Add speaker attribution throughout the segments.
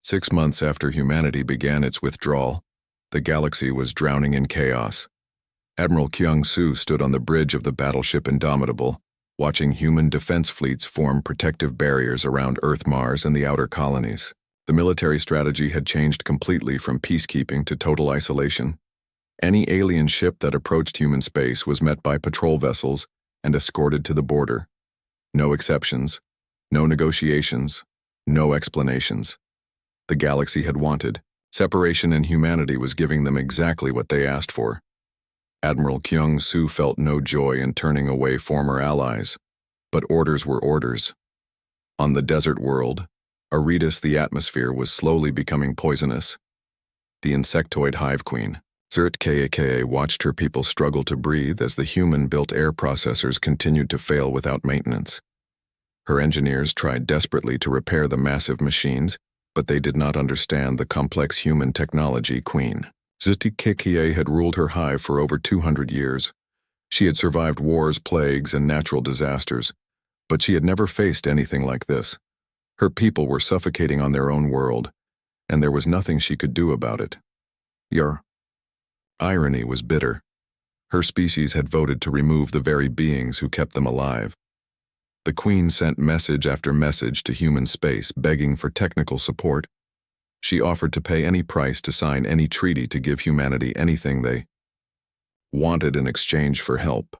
Speaker 1: 6 months after humanity began its withdrawal, the galaxy was drowning in chaos. Admiral Kyung-soo stood on the bridge of the battleship Indomitable, watching human defense fleets form protective barriers around Earth, Mars, and the outer colonies. The military strategy had changed completely from peacekeeping to total isolation. Any alien ship that approached human space was met by patrol vessels and escorted to the border. No exceptions, no negotiations, no explanations. The galaxy had wanted. Separation and humanity was giving them exactly what they asked for. Admiral Kyung-soo felt no joy in turning away former allies, but orders were orders. On the desert world, Aridus the atmosphere was slowly becoming poisonous. The insectoid hive queen, Zert-Ka watched her people struggle to breathe as the human-built air processors continued to fail without maintenance. Her engineers tried desperately to repair the massive machines, but they did not understand the complex human technology queen. Zert-Ka had ruled her hive for over 200 years. She had survived wars, plagues, and natural disasters, but she had never faced anything like this. Her people were suffocating on their own world, and there was nothing she could do about it. Your irony was bitter. Her species had voted to remove the very beings who kept them alive. The Queen sent message after message to human space, begging for technical support. She offered to pay any price to sign any treaty to give humanity anything they wanted in exchange for help,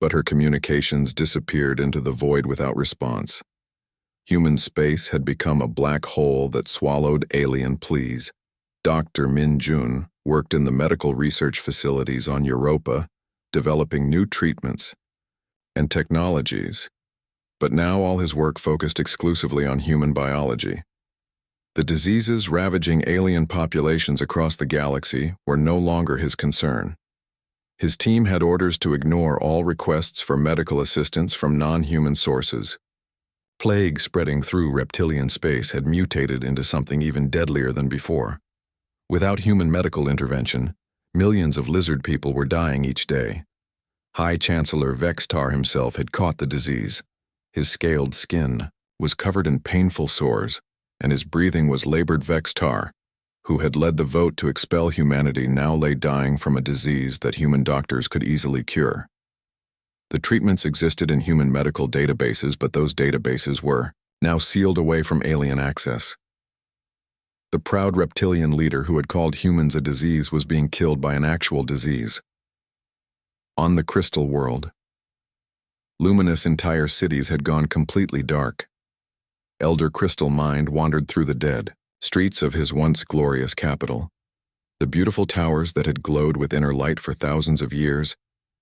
Speaker 1: but her communications disappeared into the void without response. Human space had become a black hole that swallowed alien pleas. Dr. Min Jun worked in the medical research facilities on Europa, developing new treatments and technologies, but now all his work focused exclusively on human biology. The diseases ravaging alien populations across the galaxy were no longer his concern. His team had orders to ignore all requests for medical assistance from non-human sources. Plague spreading through reptilian space had mutated into something even deadlier than before. Without human medical intervention, millions of lizard people were dying each day. High Chancellor Vextar himself had caught the disease. His scaled skin was covered in painful sores, and his breathing was labored. Vextar, who had led the vote to expel humanity, now lay dying from a disease that human doctors could easily cure. The treatments existed in human medical databases, but those databases were now sealed away from alien access. The proud reptilian leader who had called humans a disease was being killed by an actual disease. On the crystal world, luminous entire cities had gone completely dark. Elder Crystal Mind wandered through the dead streets of his once glorious capital. The beautiful towers that had glowed with inner light for thousands of years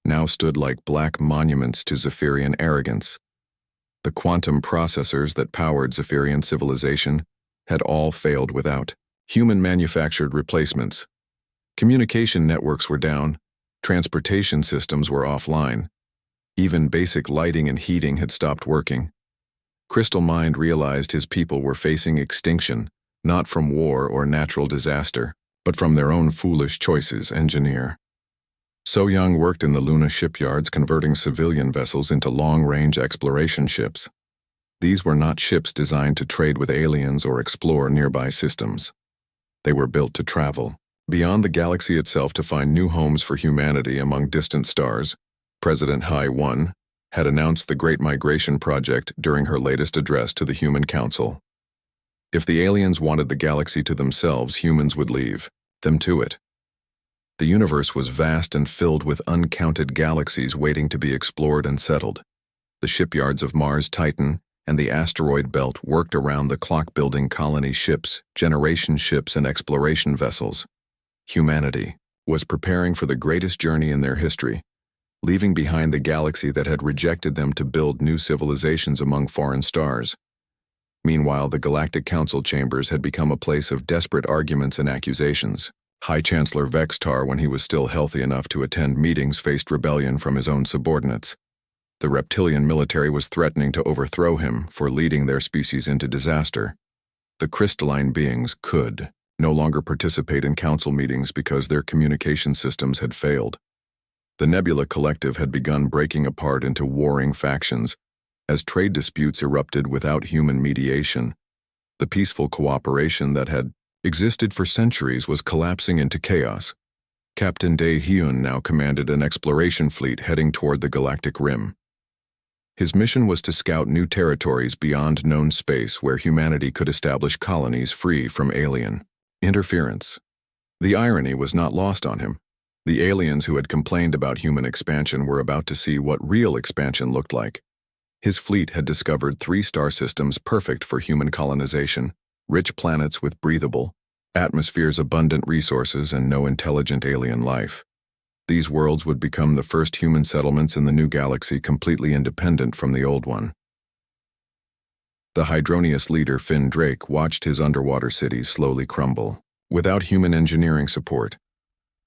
Speaker 1: now stood like black monuments to Zephyrian arrogance. The quantum processors that powered Zephyrian civilization had all failed without human-manufactured replacements. Communication networks were down, transportation systems were offline. Even basic lighting and heating had stopped working. Crystal Mind realized his people were facing extinction, not from war or natural disaster, but from their own foolish choices. Engineer So Young worked in the Luna shipyards, converting civilian vessels into long-range exploration ships. These were not ships designed to trade with aliens or explore nearby systems. They were built to travel beyond the galaxy itself to find new homes for humanity among distant stars. President Hai-1 had announced the Great Migration Project during her latest address to the Human Council. If the aliens wanted the galaxy to themselves, humans would leave them to it. The universe was vast and filled with uncounted galaxies waiting to be explored and settled. The shipyards of Mars Titan and the asteroid belt worked around the clock, building colony ships, generation ships, and exploration vessels. Humanity was preparing for the greatest journey in their history, leaving behind the galaxy that had rejected them to build new civilizations among foreign stars. Meanwhile, the Galactic Council chambers had become a place of desperate arguments and accusations. High Chancellor Vextar, when he was still healthy enough to attend meetings, faced rebellion from his own subordinates. The reptilian military was threatening to overthrow him for leading their species into disaster. The crystalline beings could no longer participate in council meetings because their communication systems had failed. The Nebula Collective had begun breaking apart into warring factions as trade disputes erupted without human mediation. The peaceful cooperation that had existed for centuries was collapsing into chaos. Captain Dae-hyun now commanded an exploration fleet heading toward the galactic rim. His mission was to scout new territories beyond known space where humanity could establish colonies free from alien interference. The irony was not lost on him. The aliens who had complained about human expansion were about to see what real expansion looked like. His fleet had discovered 3 star systems perfect for human colonization, rich planets with breathable atmospheres, abundant resources, and no intelligent alien life. These worlds would become the first human settlements in the new galaxy, completely independent from the old one. The Hydronius leader Finn Drake watched his underwater cities slowly crumble. Without human engineering support,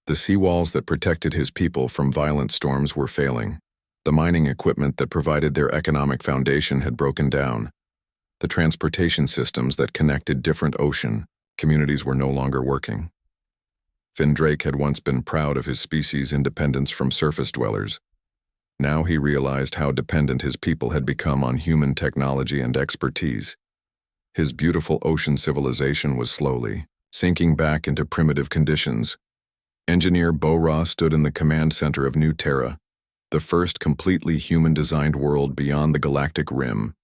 Speaker 1: the seawalls that protected his people from violent storms were failing. The mining equipment that provided their economic foundation had broken down. The transportation systems that connected different ocean communities were no longer working. Finn Drake had once been proud of his species' independence from surface dwellers. Now he realized how dependent his people had become on human technology and expertise. His beautiful ocean civilization was slowly sinking back into primitive conditions. Engineer Bo-Ra stood in the command center of New Terra, the first completely human-designed world beyond the galactic rim.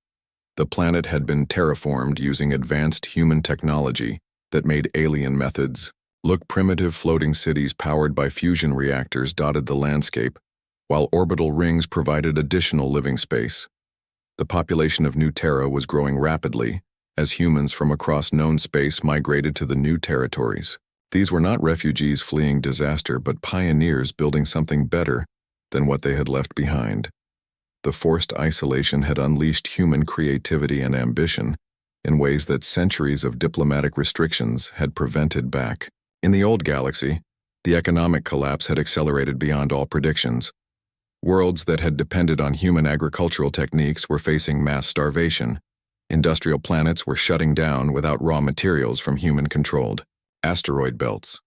Speaker 1: The planet had been terraformed using advanced human technology that made alien methods look primitive. Floating cities powered by fusion reactors dotted the landscape, while orbital rings provided additional living space. The population of New Terra was growing rapidly as humans from across known space migrated to the new territories. These were not refugees fleeing disaster, but pioneers building something better than what they had left behind. The forced isolation had unleashed human creativity and ambition in ways that centuries of diplomatic restrictions had prevented back. In the old galaxy, the economic collapse had accelerated beyond all predictions. Worlds that had depended on human agricultural techniques were facing mass starvation. Industrial planets were shutting down without raw materials from human-controlled asteroid belts.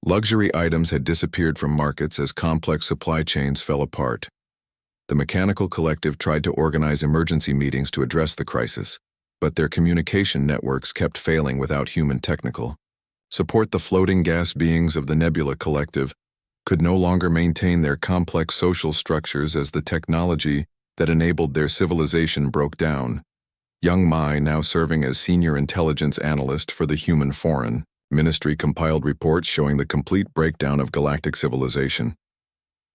Speaker 1: Luxury items had disappeared from markets as complex supply chains fell apart. The Mechanical Collective tried to organize emergency meetings to address the crisis, but their communication networks kept failing without human technical support. The floating gas beings of the Nebula Collective could no longer maintain their complex social structures as the technology that enabled their civilization broke down. Young Mai, now serving as senior intelligence analyst for the Human Foreign Ministry, compiled reports showing the complete breakdown of galactic civilization.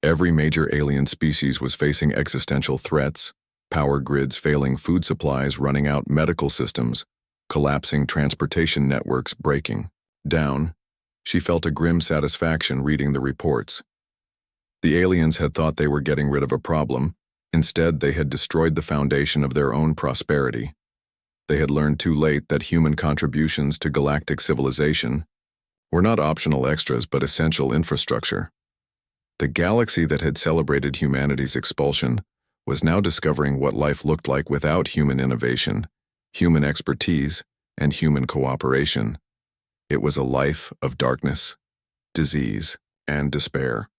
Speaker 1: Every major alien species was facing existential threats: power grids failing, food supplies running out, medical systems collapsing, transportation networks breaking down. She felt a grim satisfaction reading the reports. The aliens had thought they were getting rid of a problem. Instead, they had destroyed the foundation of their own prosperity. They had learned too late that human contributions to galactic civilization were not optional extras but essential infrastructure. The galaxy that had celebrated humanity's expulsion was now discovering what life looked like without human innovation, human expertise, and human cooperation. It was a life of darkness, disease, and despair.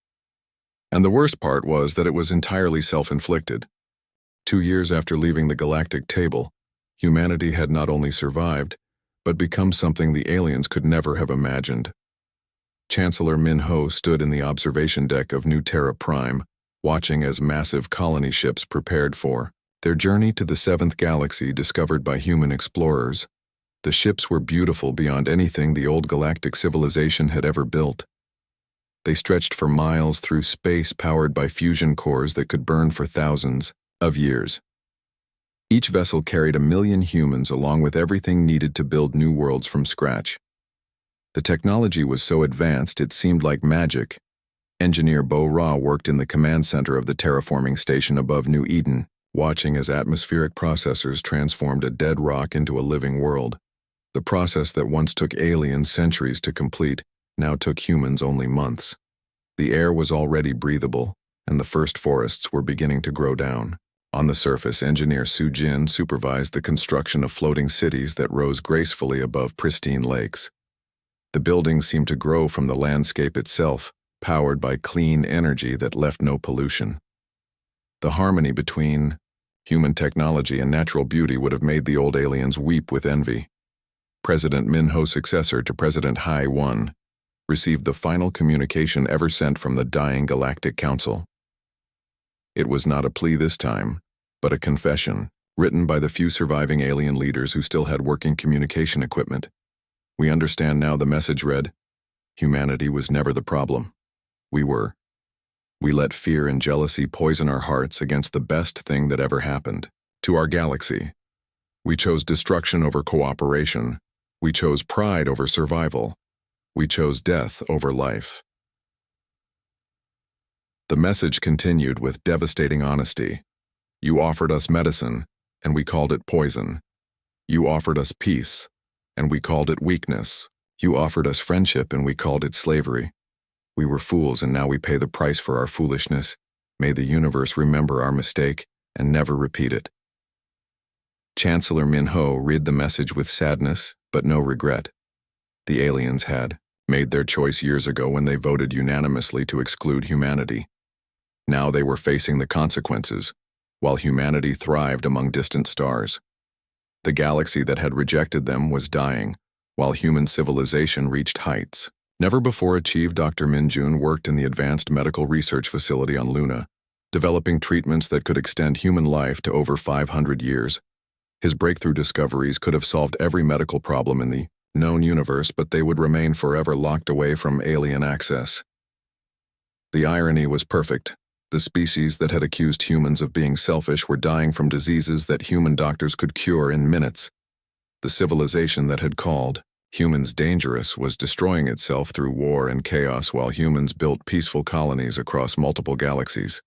Speaker 1: And the worst part was that it was entirely self-inflicted. 2 years after leaving the galactic table, humanity had not only survived, but become something the aliens could never have imagined. Chancellor Min-ho stood in the observation deck of New Terra Prime, watching as massive colony ships prepared for their journey to the 7th galaxy discovered by human explorers. The ships were beautiful beyond anything the old galactic civilization had ever built. They stretched for miles through space, powered by fusion cores that could burn for thousands of years. Each vessel carried 1 million humans along with everything needed to build new worlds from scratch. The technology was so advanced it seemed like magic. Engineer Bo-Ra worked in the command center of the terraforming station above New Eden, watching as atmospheric processors transformed a dead rock into a living world. The process that once took aliens centuries to complete now took humans only months. The air was already breathable, and the first forests were beginning to grow down. On the surface, engineer Su-jin supervised the construction of floating cities that rose gracefully above pristine lakes. The buildings seemed to grow from the landscape itself, powered by clean energy that left no pollution. The harmony between Human technology and natural beauty would have made the old aliens weep with envy. President Min-ho's successor to President Hai-1 received the final communication ever sent from the dying Galactic Council. It was not a plea this time, but a confession, written by the few surviving alien leaders who still had working communication equipment. We understand now. The message read, "Humanity was never the problem. We were. We let fear and jealousy poison our hearts against the best thing that ever happened to our galaxy. We chose destruction over cooperation. We chose pride over survival. We chose death over life." The message continued with devastating honesty. "You offered us medicine, and we called it poison. You offered us peace, and we called it weakness. You offered us friendship, and we called it slavery. We were fools, and now we pay the price for our foolishness. May the universe remember our mistake and never repeat it." Chancellor Min-ho read the message with sadness, but no regret. The aliens had made their choice years ago when they voted unanimously to exclude humanity. Now they were facing the consequences, while humanity thrived among distant stars. The galaxy that had rejected them was dying, while human civilization reached heights never before achieved. Dr. Min-jun worked in the Advanced Medical Research Facility on Luna, developing treatments that could extend human life to over 500 years. His breakthrough discoveries could have solved every medical problem in the known universe, but they would remain forever locked away from alien access. The irony was perfect. The species that had accused humans of being selfish were dying from diseases that human doctors could cure in minutes. The civilization that had called humans dangerous was destroying itself through war and chaos while humans built peaceful colonies across multiple galaxies.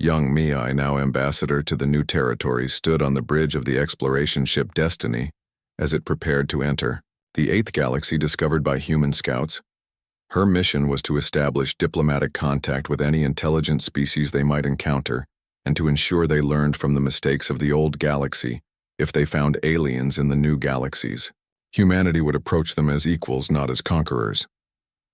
Speaker 1: Young Mi, now ambassador to the new territories, stood on the bridge of the exploration ship Destiny as it prepared to enter the 8th galaxy discovered by human scouts. Her mission was to establish diplomatic contact with any intelligent species they might encounter and to ensure they learned from the mistakes of the old galaxy. If they found aliens in the new galaxies, humanity would approach them as equals, not as conquerors.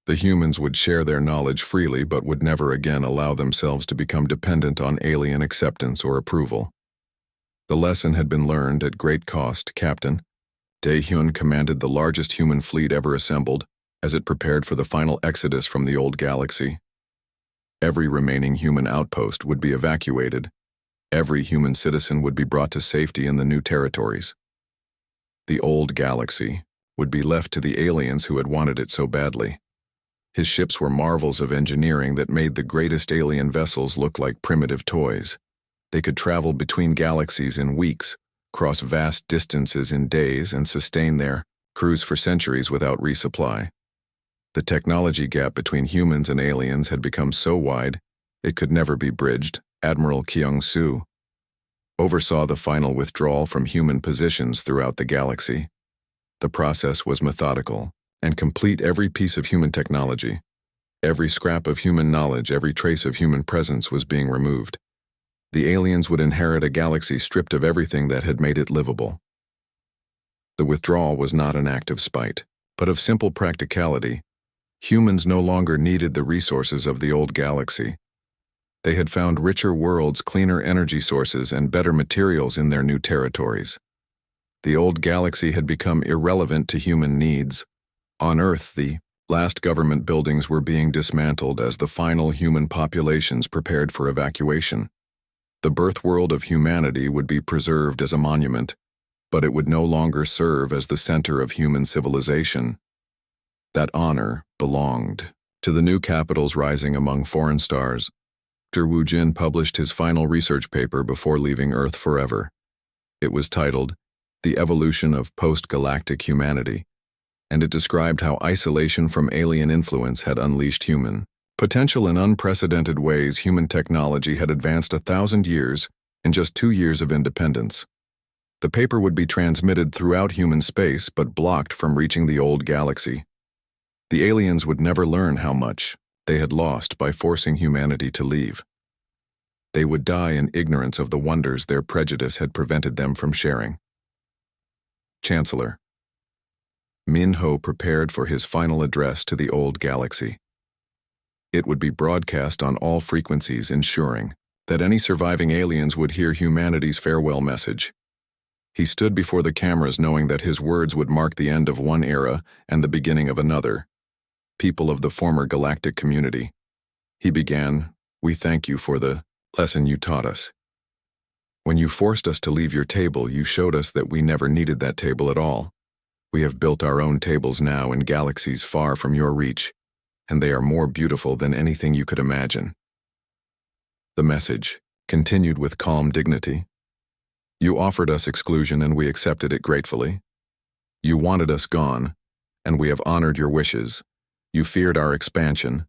Speaker 1: The humans would share their knowledge freely but would never again allow themselves to become dependent on alien acceptance or approval. The lesson had been learned at great cost. Captain Dae-hyun commanded the largest human fleet ever assembled as it prepared for the final exodus from the old galaxy. Every remaining human outpost would be evacuated. Every human citizen would be brought to safety in the new territories. The old galaxy would be left to the aliens who had wanted it so badly. His ships were marvels of engineering that made the greatest alien vessels look like primitive toys. They could travel between galaxies in weeks, cross vast distances in days, and sustain their crews for centuries without resupply. The technology gap between humans and aliens had become so wide, it could never be bridged. Admiral Kyung-soo oversaw the final withdrawal from human positions throughout the galaxy. The process was methodical and complete. Every piece of human technology, every scrap of human knowledge, every trace of human presence was being removed. The aliens would inherit a galaxy stripped of everything that had made it livable. The withdrawal was not an act of spite, but of simple practicality. Humans no longer needed the resources of the old galaxy. They had found richer worlds, cleaner energy sources, and better materials in their new territories. The old galaxy had become irrelevant to human needs. On Earth, the last government buildings were being dismantled as the final human populations prepared for evacuation. The birth world of humanity would be preserved as a monument, but it would no longer serve as the center of human civilization. That honor belonged to the new capitals rising among foreign stars. Dr. Woo Jin published his final research paper before leaving Earth forever. It was titled, "The Evolution of Post-Galactic Humanity," and it described how isolation from alien influence had unleashed human potential in unprecedented ways. Human technology had advanced 1,000 years in just 2 years of independence. The paper would be transmitted throughout human space but blocked from reaching the old galaxy. The aliens would never learn how much they had lost by forcing humanity to leave. They would die in ignorance of the wonders their prejudice had prevented them from sharing. Chancellor Min-ho prepared for his final address to the old galaxy. It would be broadcast on all frequencies, ensuring that any surviving aliens would hear humanity's farewell message. He stood before the cameras knowing that his words would mark the end of one era and the beginning of another. People of the former galactic community. He began, "We thank you for the lesson you taught us. When you forced us to leave your table, you showed us that we never needed that table at all. We have built our own tables now in galaxies far from your reach, and they are more beautiful than anything you could imagine." The message continued with calm dignity. "You offered us exclusion and we accepted it gratefully. You wanted us gone, and we have honored your wishes. You feared our expansion,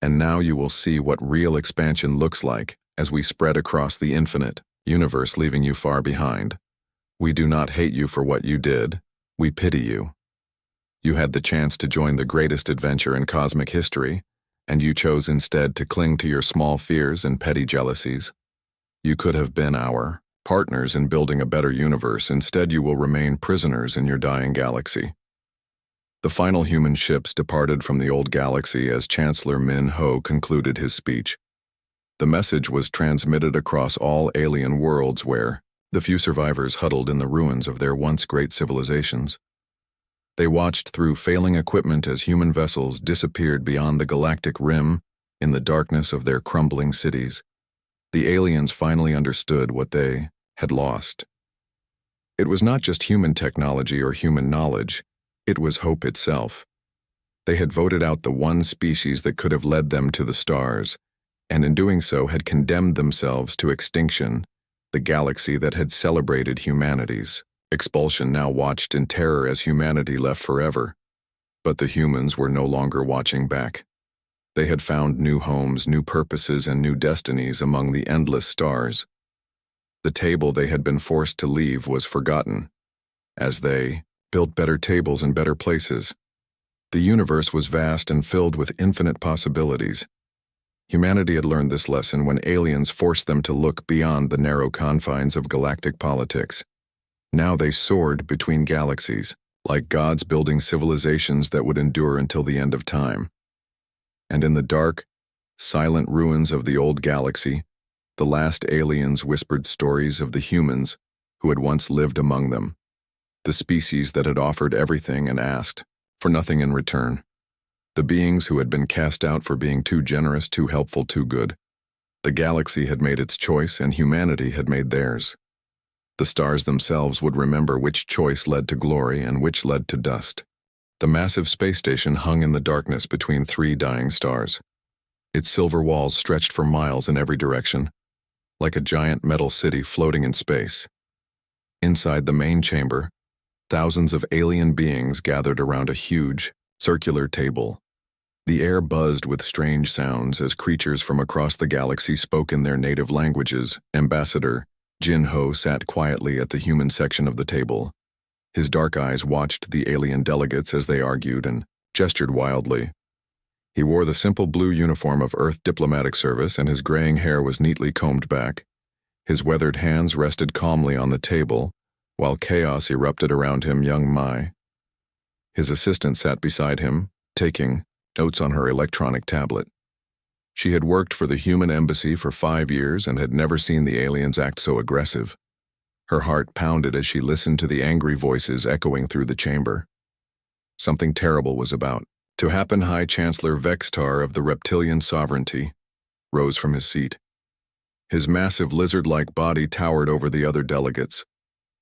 Speaker 1: and now you will see what real expansion looks like as we spread across the infinite universe, leaving you far behind. We do not hate you for what you did. We pity you. You had the chance to join the greatest adventure in cosmic history, and you chose instead to cling to your small fears and petty jealousies. You could have been our partners in building a better universe. Instead, you will remain prisoners in your dying galaxy." The final human ships departed from the old galaxy as Chancellor Min Ho concluded his speech. The message was transmitted across all alien worlds where the few survivors huddled in the ruins of their once great civilizations. They watched through failing equipment as human vessels disappeared beyond the galactic rim in the darkness of their crumbling cities. The aliens finally understood what they had lost. It was not just human technology or human knowledge, it was hope itself. They had voted out the one species that could have led them to the stars, and in doing so had condemned themselves to extinction. The galaxy that had celebrated humanity's expulsion now watched in terror as humanity left forever. But the humans were no longer watching back. They had found new homes, new purposes, and new destinies among the endless stars. The table they had been forced to leave was forgotten, as they built better tables in better places. The universe was vast and filled with infinite possibilities. Humanity had learned this lesson when aliens forced them to look beyond the narrow confines of galactic politics. Now they soared between galaxies, like gods building civilizations that would endure until the end of time. And in the dark, silent ruins of the old galaxy, the last aliens whispered stories of the humans who had once lived among them, the species that had offered everything and asked for nothing in return. The beings who had been cast out for being too generous, too helpful, too good. The galaxy had made its choice and humanity had made theirs. The stars themselves would remember which choice led to glory and which led to dust. The massive space station hung in the darkness between three dying stars. Its silver walls stretched for miles in every direction, like a giant metal city floating in space. Inside the main chamber, thousands of alien beings gathered around a huge, circular table. The air buzzed with strange sounds as creatures from across the galaxy spoke in their native languages. Ambassador Jin Ho sat quietly at the human section of the table. His dark eyes watched the alien delegates as they argued and gestured wildly. He wore the simple blue uniform of Earth Diplomatic Service, and his graying hair was neatly combed back. His weathered hands rested calmly on the table, while chaos erupted around him. Young Mai, his assistant, sat beside him, taking notes on her electronic tablet. She had worked for the human embassy for 5 years and had never seen the aliens act so aggressive. Her heart pounded as she listened to the angry voices echoing through the chamber. Something terrible was about to happen. High Chancellor Vextar of the Reptilian Sovereignty rose from his seat. His massive lizard-like body towered over the other delegates.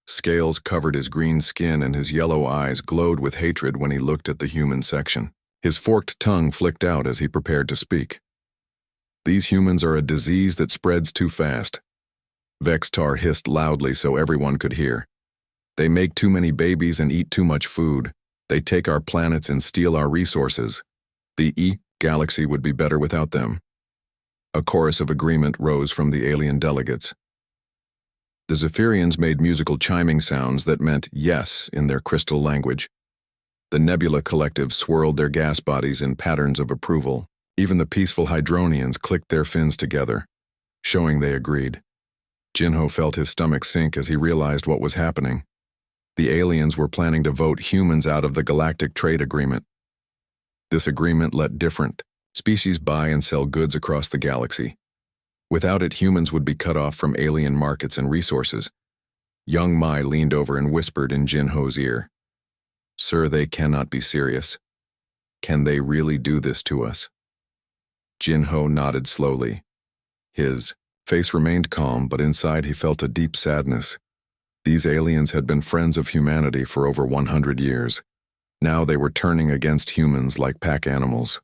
Speaker 1: Scales covered his green skin and his yellow eyes glowed with hatred when he looked at the human section. His forked tongue flicked out as he prepared to speak. "These humans are a disease that spreads too fast." Vextar hissed loudly so everyone could hear. "They make too many babies and eat too much food. They take our planets and steal our resources. The galaxy would be better without them." A chorus of agreement rose from the alien delegates. The Zephyrians made musical chiming sounds that meant yes in their crystal language. The Nebula Collective swirled their gas bodies in patterns of approval. Even the peaceful Hydronians clicked their fins together, showing they agreed. Jinho felt his stomach sink as he realized what was happening. The aliens were planning to vote humans out of the Galactic Trade Agreement. This agreement let different species buy and sell goods across the galaxy. Without it, humans would be cut off from alien markets and resources. Young Mai leaned over and whispered in Jin Ho's ear, "Sir, they cannot be serious. Can they really do this to us?" Jin Ho nodded slowly. His face remained calm, but inside he felt a deep sadness. These aliens had been friends of humanity for over 100 years. Now they were turning against humans like pack animals.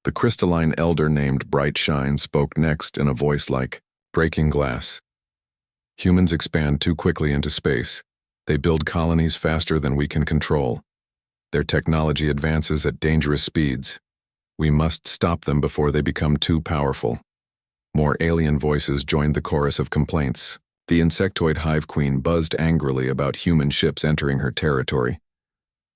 Speaker 1: The crystalline elder named Bright Shine spoke next in a voice like breaking glass. "Humans expand too quickly into space. They build colonies faster than we can control. Their technology advances at dangerous speeds. We must stop them before they become too powerful." More alien voices joined the chorus of complaints. The insectoid hive queen buzzed angrily about human ships entering her territory.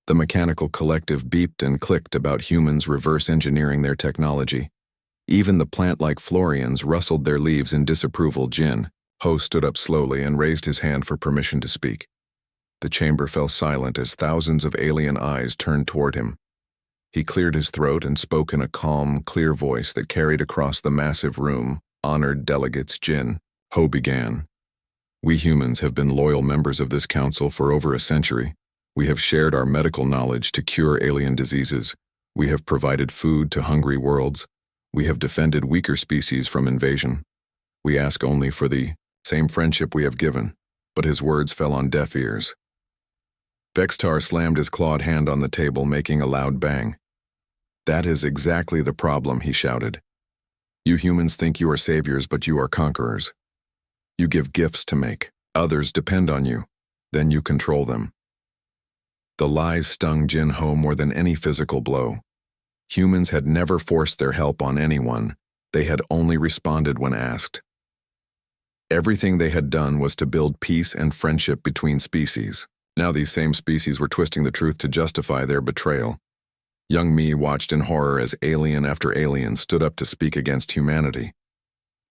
Speaker 1: The mechanical collective beeped and clicked about humans reverse engineering their technology. Even the plant-like Florians rustled their leaves in disapproval. Jin Ho stood up slowly and raised his hand for permission to speak. The chamber fell silent as thousands of alien eyes turned toward him. He cleared his throat and spoke in a calm, clear voice that carried across the massive room. "Honored delegates," Jin Ho began. "We humans have been loyal members of this council for over a century. We have shared our medical knowledge to cure alien diseases. We have provided food to hungry worlds. We have defended weaker species from invasion. We ask only for the same friendship we have given." But his words fell on deaf ears. Vextar slammed his clawed hand on the table, making a loud bang. "That is exactly the problem," he shouted. "You humans think you are saviors, but you are conquerors. You give gifts to make. Others depend on you. Then you control them." The lies stung Jin Ho more than any physical blow. Humans had never forced their help on anyone. They had only responded when asked. Everything they had done was to build peace and friendship between species. Now these same species were twisting the truth to justify their betrayal. Young Mi watched in horror as alien after alien stood up to speak against humanity.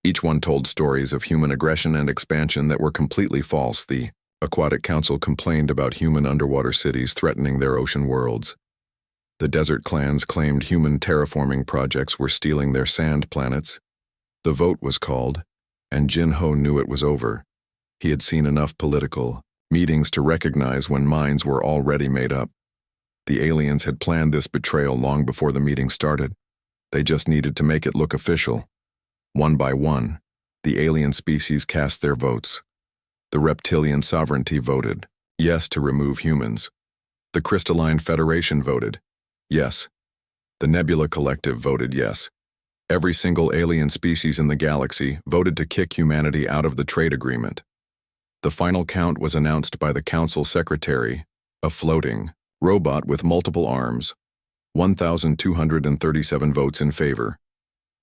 Speaker 1: Each one told stories of human aggression and expansion that were completely false. The Aquatic Council complained about human underwater cities threatening their ocean worlds. The desert clans claimed human terraforming projects were stealing their sand planets. The vote was called, and Jin Ho knew it was over. He had seen enough political meetings to recognize when minds were already made up. The aliens had planned this betrayal long before the meeting started. They just needed to make it look official. One by one, the alien species cast their votes. The reptilian sovereignty voted yes to remove humans. The Crystalline Federation voted yes. The Nebula Collective voted yes. Every single alien species in the galaxy voted to kick humanity out of the trade agreement. The final count was announced by the Council Secretary, a floating robot with multiple arms. 1,237 votes in favor.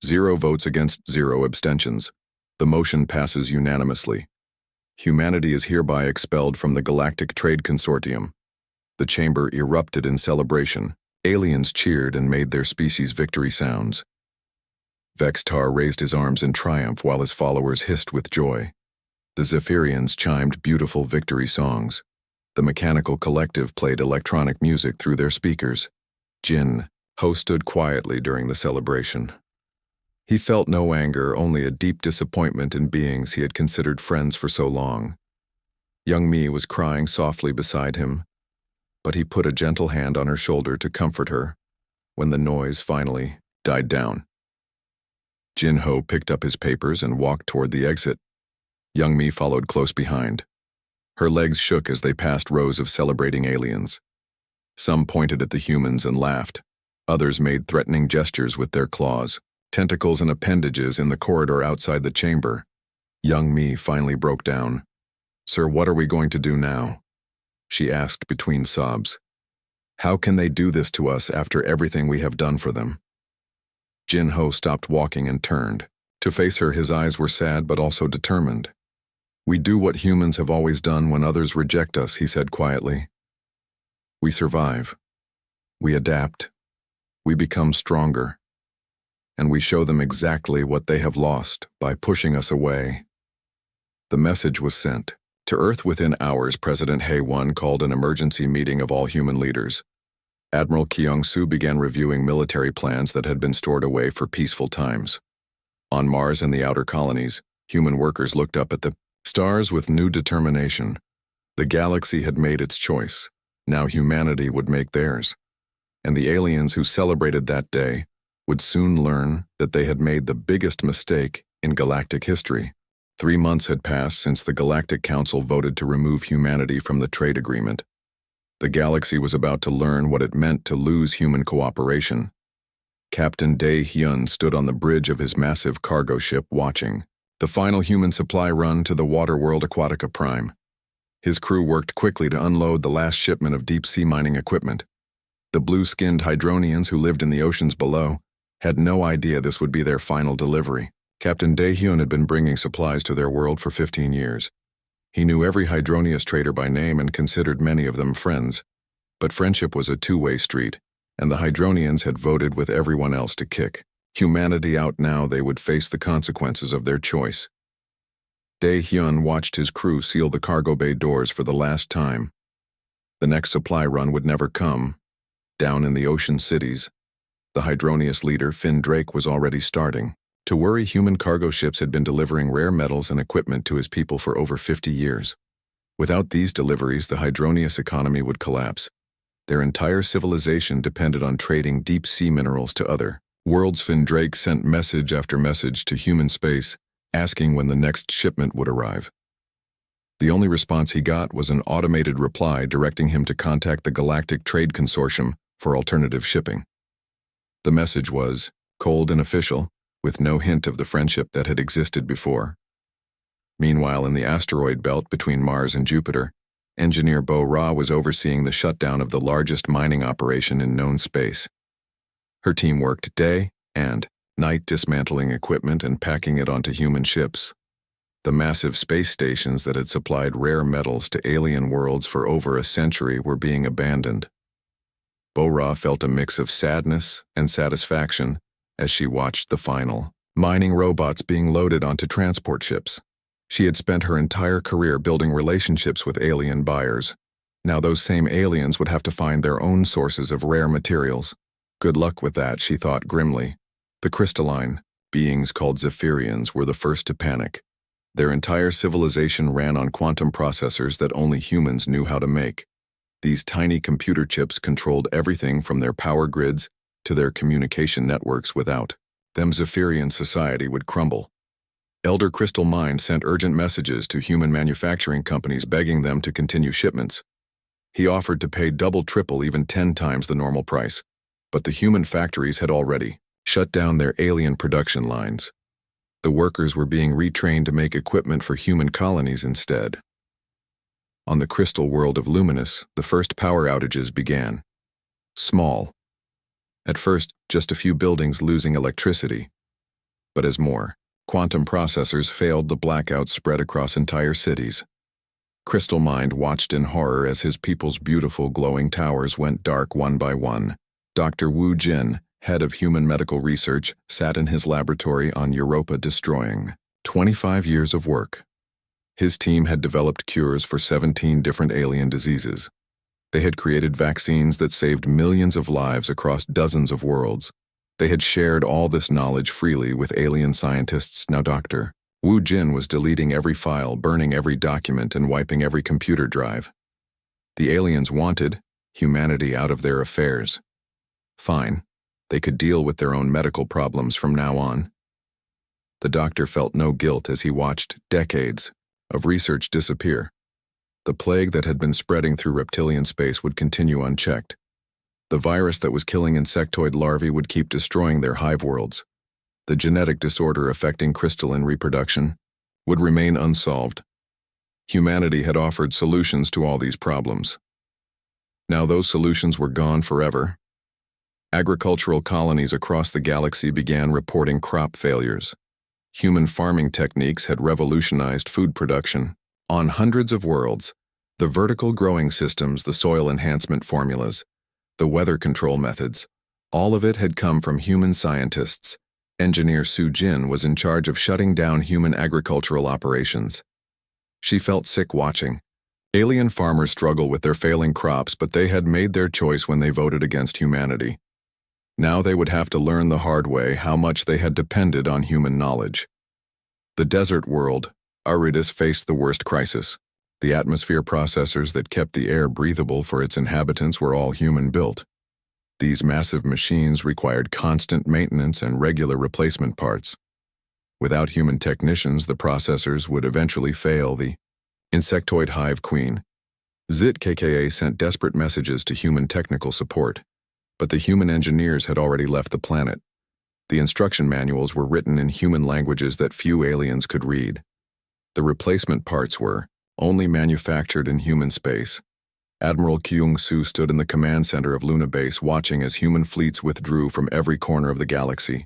Speaker 1: 0 votes against, 0 abstentions. The motion passes unanimously. Humanity is hereby expelled from the Galactic Trade Consortium. The chamber erupted in celebration. Aliens cheered and made their species' victory sounds. Vextar raised his arms in triumph while his followers hissed with joy. The Zephyrians chimed beautiful victory songs. The Mechanical Collective played electronic music through their speakers. Jin Ho stood quietly during the celebration. He felt no anger, only a deep disappointment in beings he had considered friends for so long. Young Mi was crying softly beside him, but he put a gentle hand on her shoulder to comfort her when the noise finally died down. Jin Ho picked up his papers and walked toward the exit. Young Mi followed close behind. Her legs shook as they passed rows of celebrating aliens. Some pointed at the humans and laughed. Others made threatening gestures with their claws, tentacles and appendages in the corridor outside the chamber. Young Mi finally broke down. "Sir, what are we going to do now?" she asked between sobs. "How can they do this to us after everything we have done for them?" Jin Ho stopped walking and turned. To face her, his eyes were sad but also determined. "We do what humans have always done when others reject us," he said quietly. "We survive. We adapt. We become stronger. And we show them exactly what they have lost by pushing us away." The message was sent. To Earth within hours, President Hae-won called an emergency meeting of all human leaders. Admiral Kyung-soo began reviewing military plans that had been stored away for peaceful times. On Mars and the outer colonies, human workers looked up at the stars with new determination. The galaxy had made its choice. Now humanity would make theirs. And the aliens who celebrated that day would soon learn that they had made the biggest mistake in galactic history. 3 months had passed since the Galactic Council voted to remove humanity from the trade agreement. The galaxy was about to learn what it meant to lose human cooperation. Captain Dae-hyun stood on the bridge of his massive cargo ship watching the final human supply run to the Waterworld Aquatica Prime. His crew worked quickly to unload the last shipment of deep-sea mining equipment. The blue-skinned Hydronians who lived in the oceans below had no idea this would be their final delivery. Captain Dae-hyun had been bringing supplies to their world for 15 years. He knew every Hydronius trader by name and considered many of them friends. But friendship was a two-way street, and the Hydronians had voted with everyone else to kick humanity out. Now they would face the consequences of their choice. Dae-hyun watched his crew seal the cargo bay doors for the last time. The next supply run would never come. Down in the ocean cities, the Hydronius leader, Finn Drake, was already starting to worry. Human cargo ships had been delivering rare metals and equipment to his people for over 50 years. Without these deliveries, the Hydronius economy would collapse. Their entire civilization depended on trading deep-sea minerals to other worlds. Finn Drake sent message after message to human space, asking when the next shipment would arrive. The only response he got was an automated reply directing him to contact the Galactic Trade Consortium for alternative shipping. The message was cold and official, with no hint of the friendship that had existed before. Meanwhile, in the asteroid belt between Mars and Jupiter, Engineer Bo Ra was overseeing the shutdown of the largest mining operation in known space. Her team worked day and night dismantling equipment and packing it onto human ships. The massive space stations that had supplied rare metals to alien worlds for over a century were being abandoned. Bo Ra felt a mix of sadness and satisfaction as she watched the final mining robots being loaded onto transport ships. She had spent her entire career building relationships with alien buyers. Now those same aliens would have to find their own sources of rare materials. Good luck with that, she thought grimly. The crystalline beings called Zephyrians were the first to panic. Their entire civilization ran on quantum processors that only humans knew how to make. These tiny computer chips controlled everything from their power grids to their communication networks. Without them, Zephyrian society would crumble. Elder Crystal Mind sent urgent messages to human manufacturing companies begging them to continue shipments. He offered to pay double, triple, even 10 times the normal price. But the human factories had already shut down their alien production lines. The workers were being retrained to make equipment for human colonies instead. On the crystal world of Luminous, the first power outages began. Small. At first, just a few buildings losing electricity. But as more quantum processors failed, the blackouts spread across entire cities. Crystal Mind watched in horror as his people's beautiful glowing towers went dark one by one. Dr. Wu Jin, head of human medical research, sat in his laboratory on Europa destroying 25 years of work. His team had developed cures for 17 different alien diseases. They had created vaccines that saved millions of lives across dozens of worlds. They had shared all this knowledge freely with alien scientists. Now Dr. Wu Jin was deleting every file, burning every document, and wiping every computer drive. The aliens wanted humanity out of their affairs. Fine, they could deal with their own medical problems from now on. The doctor felt no guilt as he watched decades of research disappear. The plague that had been spreading through reptilian space would continue unchecked. The virus that was killing insectoid larvae would keep destroying their hive worlds. The genetic disorder affecting crystalline reproduction would remain unsolved. Humanity had offered solutions to all these problems. Now those solutions were gone forever. Agricultural colonies across the galaxy began reporting crop failures. Human farming techniques had revolutionized food production. On hundreds of worlds, the vertical growing systems, the soil enhancement formulas, the weather control methods, all of it had come from human scientists. Engineer Su Jin was in charge of shutting down human agricultural operations. She felt sick watching alien farmers struggle with their failing crops, but they had made their choice when they voted against humanity. Now they would have to learn the hard way how much they had depended on human knowledge. The desert world, Aridus, faced the worst crisis. The atmosphere processors that kept the air breathable for its inhabitants were all human-built. These massive machines required constant maintenance and regular replacement parts. Without human technicians, the processors would eventually fail. The insectoid hive queen, ZKKA, sent desperate messages to human technical support, but the human engineers had already left the planet. The instruction manuals were written in human languages that few aliens could read. The replacement parts were only manufactured in human space. Admiral Kyung-soo stood in the command center of Luna Base, watching as human fleets withdrew from every corner of the galaxy.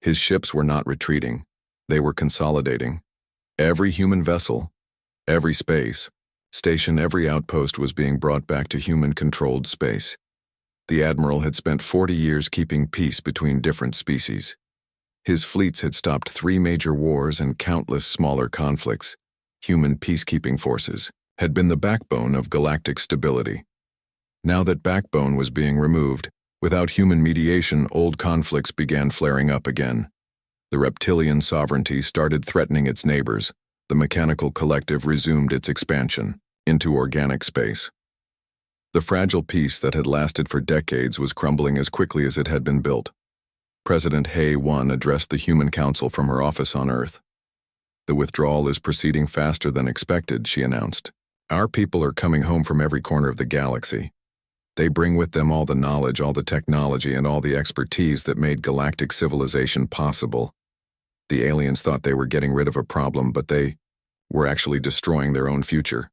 Speaker 1: His ships were not retreating. They were consolidating. Every human vessel, every space station, every outpost was being brought back to human-controlled space. The Admiral had spent 40 years keeping peace between different species. His fleets had stopped 3 major wars and countless smaller conflicts. Human peacekeeping forces had been the backbone of galactic stability. Now that backbone was being removed, without human mediation, old conflicts began flaring up again. The reptilian sovereignty started threatening its neighbors. The mechanical collective resumed its expansion into organic space. The fragile peace that had lasted for decades was crumbling as quickly as it had been built. President Hae-won addressed the Human Council from her office on Earth. "The withdrawal is proceeding faster than expected," she announced. "Our people are coming home from every corner of the galaxy. They bring with them all the knowledge, all the technology, and all the expertise that made galactic civilization possible. The aliens thought they were getting rid of a problem, but they were actually destroying their own future.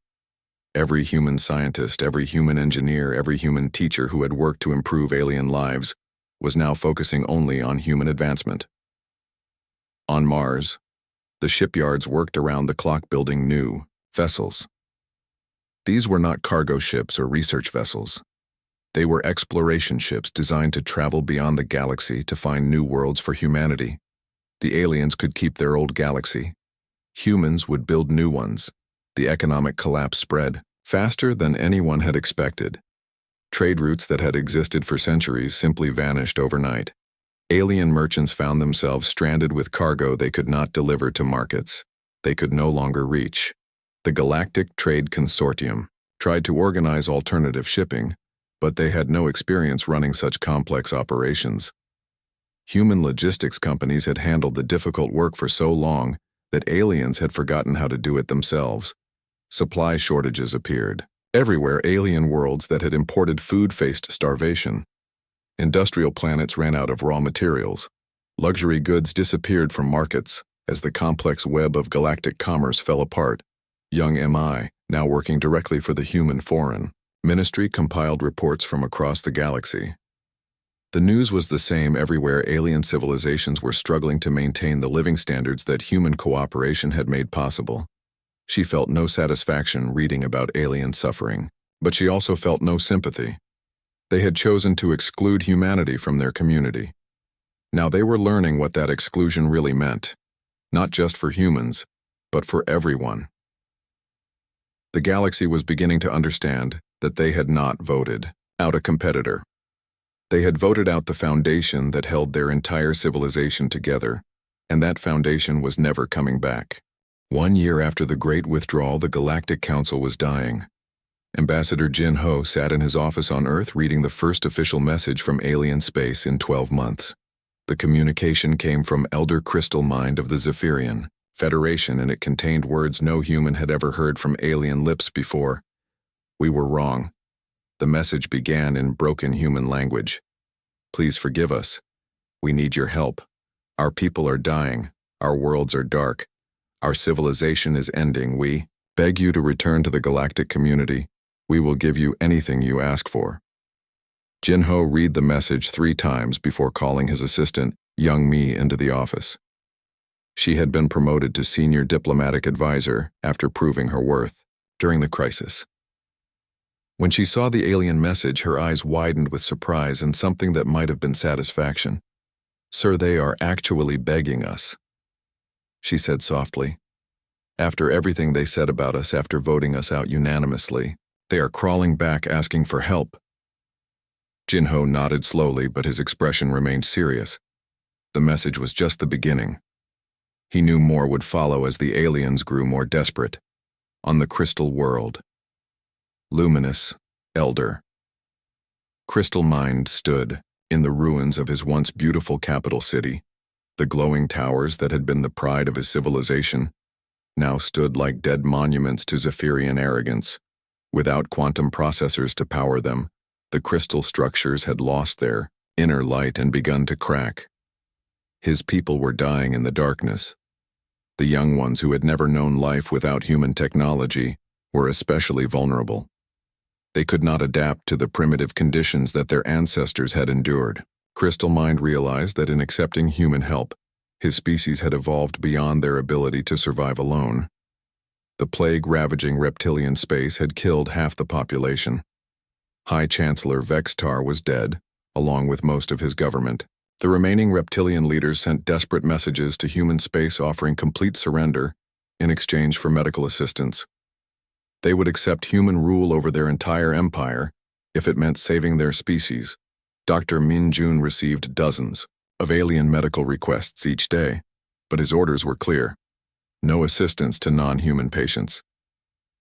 Speaker 1: Every human scientist, every human engineer, every human teacher who had worked to improve alien lives was now focusing only on human advancement." On Mars, the shipyards worked around the clock building new vessels. These were not cargo ships or research vessels. They were exploration ships designed to travel beyond the galaxy to find new worlds for humanity. The aliens could keep their old galaxy. Humans would build new ones. The economic collapse spread faster than anyone had expected. Trade routes that had existed for centuries simply vanished overnight. Alien merchants found themselves stranded with cargo they could not deliver to markets they could no longer reach. The Galactic Trade Consortium tried to organize alternative shipping, but they had no experience running such complex operations. Human logistics companies had handled the difficult work for so long that aliens had forgotten how to do it themselves. Supply shortages appeared. Everywhere, alien worlds that had imported food faced starvation. Industrial planets ran out of raw materials. Luxury goods disappeared from markets as the complex web of galactic commerce fell apart. Young MI, now working directly for the Human Foreign Ministry, compiled reports from across the galaxy. The news was the same everywhere. Alien civilizations were struggling to maintain the living standards that human cooperation had made possible. She felt no satisfaction reading about alien suffering, but she also felt no sympathy. They had chosen to exclude humanity from their community. Now they were learning what that exclusion really meant, not just for humans, but for everyone. The galaxy was beginning to understand that they had not voted out a competitor. They had voted out the foundation that held their entire civilization together, and that foundation was never coming back. 1 year after the Great Withdrawal, the Galactic Council was dying. Ambassador Jin Ho sat in his office on Earth reading the first official message from alien space in 12 months. The communication came from Elder Crystal Mind of the Zephyrian Federation, and it contained words no human had ever heard from alien lips before. "We were wrong." The message began in broken human language. "Please forgive us. We need your help. Our people are dying. Our worlds are dark. Our civilization is ending. We beg you to return to the galactic community. We will give you anything you ask for." Jin Ho read the message 3 times before calling his assistant, Young Mi, into the office. She had been promoted to senior diplomatic advisor after proving her worth during the crisis. When she saw the alien message, her eyes widened with surprise and something that might have been satisfaction. "Sir, they are actually begging us," she said softly. "After everything they said about us, after voting us out unanimously, they are crawling back asking for help." Jinho nodded slowly, but his expression remained serious. The message was just the beginning. He knew more would follow as the aliens grew more desperate. On the Crystal World. Luminous, Elder. Crystal Mind stood in the ruins of his once beautiful capital city. The glowing towers that had been the pride of his civilization now stood like dead monuments to Zephyrian arrogance. Without quantum processors to power them, the crystal structures had lost their inner light and begun to crack. His people were dying in the darkness. The young ones who had never known life without human technology were especially vulnerable. They could not adapt to the primitive conditions that their ancestors had endured. Crystal Mind realized that in accepting human help, his species had evolved beyond their ability to survive alone. The plague ravaging reptilian space had killed half the population. High Chancellor Vextar was dead, along with most of his government. The remaining reptilian leaders sent desperate messages to human space offering complete surrender in exchange for medical assistance. They would accept human rule over their entire empire if it meant saving their species. Dr. Min Jun received dozens of alien medical requests each day, but his orders were clear: no assistance to non-human patients.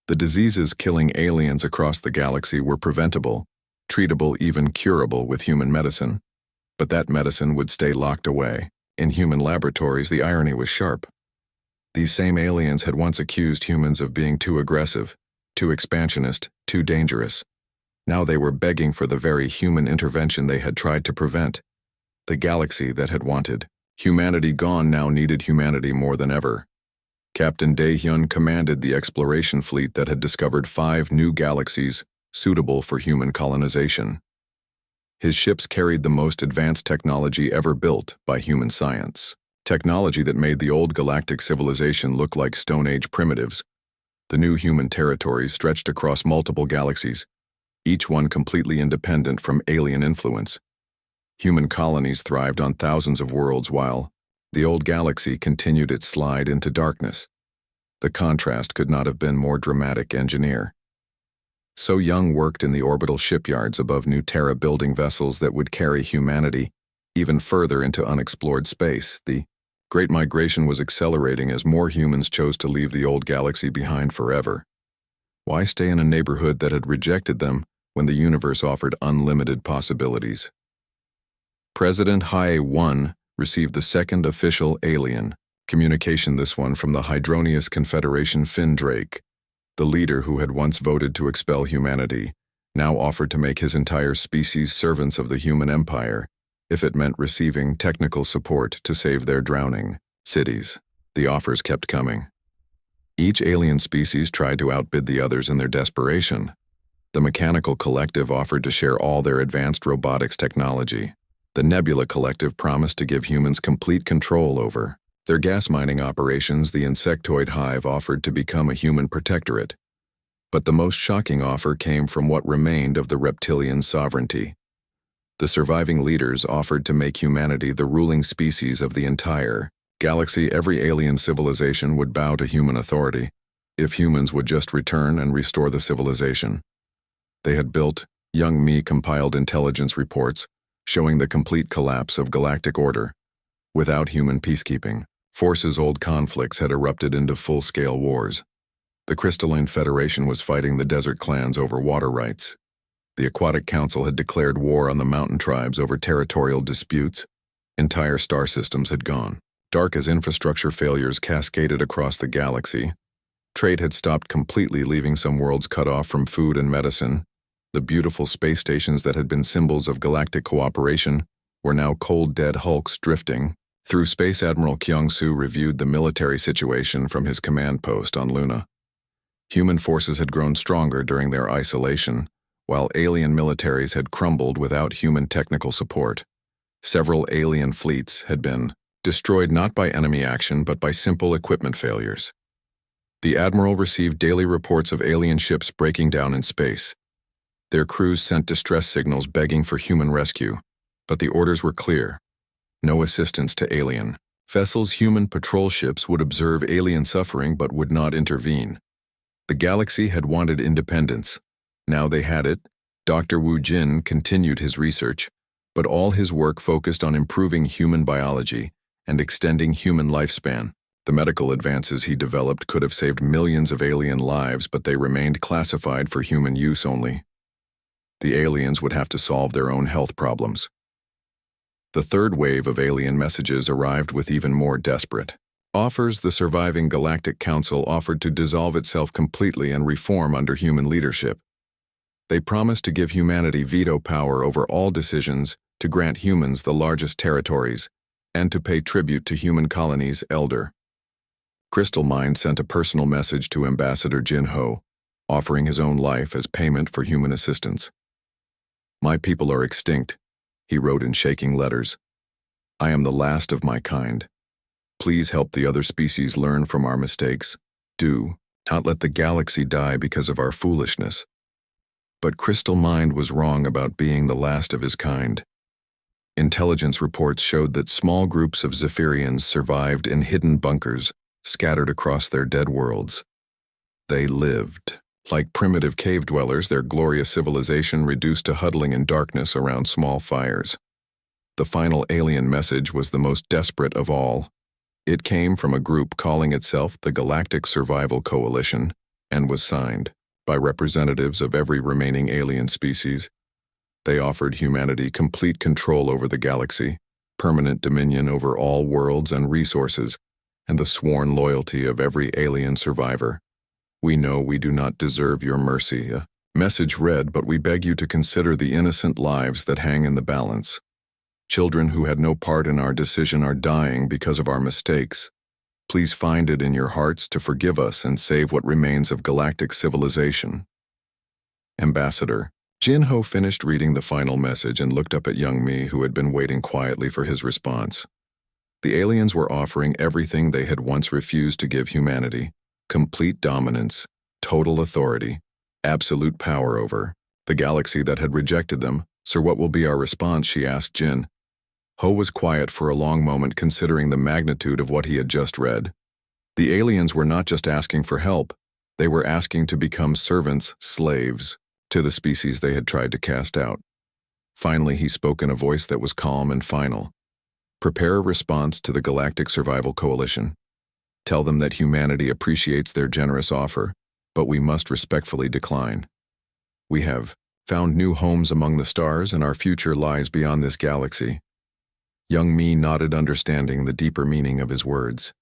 Speaker 1: The diseases killing aliens across the galaxy were preventable, treatable, even curable with human medicine. But that medicine would stay locked away. In human laboratories, the irony was sharp. These same aliens had once accused humans of being too aggressive, too expansionist, too dangerous. Now they were begging for the very human intervention they had tried to prevent. The galaxy that had wanted humanity gone now needed humanity more than ever. Captain Daehyun commanded the exploration fleet that had discovered 5 new galaxies suitable for human colonization. His ships carried the most advanced technology ever built by human science. Technology that made the old galactic civilization look like Stone Age primitives. The new human territories stretched across multiple galaxies, each one completely independent from alien influence. Human colonies thrived on thousands of worlds while the old galaxy continued its slide into darkness. The contrast could not have been more dramatic. Engineer So Young worked in the orbital shipyards above New Terra, building vessels that would carry humanity even further into unexplored space. The Great Migration was accelerating as more humans chose to leave the old galaxy behind forever. Why stay in a neighborhood that had rejected them when the universe offered unlimited possibilities? President Hae 1 received the second official alien communication, this one from the Hydronius Confederation. Finn Drake, the leader who had once voted to expel humanity, now offered to make his entire species servants of the human empire, if it meant receiving technical support to save their drowning cities. The offers kept coming. Each alien species tried to outbid the others in their desperation. The Mechanical Collective offered to share all their advanced robotics technology. The Nebula Collective promised to give humans complete control over their gas mining operations. The Insectoid Hive offered to become a human protectorate. But the most shocking offer came from what remained of the reptilian sovereignty. The surviving leaders offered to make humanity the ruling species of the entire galaxy. Every alien civilization would bow to human authority if humans would just return and restore the civilization. They had built. Young Mi compiled intelligence reports showing the complete collapse of galactic order. Without human peacekeeping forces, old conflicts had erupted into full-scale wars. The Crystalline Federation was fighting the desert clans over water rights. The Aquatic Council had declared war on the mountain tribes over territorial disputes. Entire star systems had gone dark as infrastructure failures cascaded across the galaxy. Trade had stopped completely, leaving some worlds cut off from food and medicine. The beautiful space stations that had been symbols of galactic cooperation were now cold, dead hulks drifting through space. Admiral Kyung-soo reviewed the military situation from his command post on Luna. Human forces had grown stronger during their isolation, while alien militaries had crumbled without human technical support. Several alien fleets had been destroyed not by enemy action but by simple equipment failures. The Admiral received daily reports of alien ships breaking down in space. Their crews sent distress signals begging for human rescue, but the orders were clear: no assistance to alien vessels. Human patrol ships would observe alien suffering but would not intervene. The galaxy had wanted independence. Now they had it, Dr. Wu Jin continued his research, but all his work focused on improving human biology and extending human lifespan. The medical advances he developed could have saved millions of alien lives, but they remained classified for human use only. The aliens would have to solve their own health problems. The third wave of alien messages arrived with even more desperate offers. The surviving Galactic Council offered to dissolve itself completely and reform under human leadership. They promised to give humanity veto power over all decisions, to grant humans the largest territories, and to pay tribute to human colonies' elder. Crystal Mind sent a personal message to Ambassador Jin Ho, offering his own life as payment for human assistance. "My people are extinct," he wrote in shaking letters. "I am the last of my kind. Please help the other species learn from our mistakes. Do not let the galaxy die because of our foolishness." But Crystal Mind was wrong about being the last of his kind. Intelligence reports showed that small groups of Zephyrians survived in hidden bunkers, scattered across their dead worlds. They lived. Like primitive cave dwellers, their glorious civilization reduced to huddling in darkness around small fires. The final alien message was the most desperate of all. It came from a group calling itself the Galactic Survival Coalition and was signed by representatives of every remaining alien species. They offered humanity complete control over the galaxy, permanent dominion over all worlds and resources, and the sworn loyalty of every alien survivor. "We know we do not deserve your mercy," a message read, "but we beg you to consider the innocent lives that hang in the balance. Children who had no part in our decision are dying because of our mistakes. Please find it in your hearts to forgive us and save what remains of galactic civilization." Ambassador Jin Ho finished reading the final message and looked up at young Mi, who had been waiting quietly for his response. The aliens were offering everything they had once refused to give humanity: complete dominance, total authority, absolute power over the galaxy that had rejected them. "Sir, what will be our response?" she asked Jin. Ho was quiet for a long moment, considering the magnitude of what he had just read. The aliens were not just asking for help, they were asking to become servants, slaves, to the species they had tried to cast out. Finally, he spoke in a voice that was calm and final. "Prepare a response to the Galactic Survival Coalition. Tell them that humanity appreciates their generous offer, but we must respectfully decline. We have found new homes among the stars, and our future lies beyond this galaxy." Young Mi nodded, understanding the deeper meaning of his words.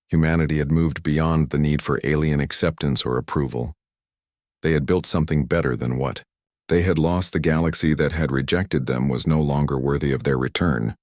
Speaker 1: Humanity had moved beyond the need for alien acceptance or approval. They had built something better than what they had lost. The galaxy that had rejected them was no longer worthy of their return.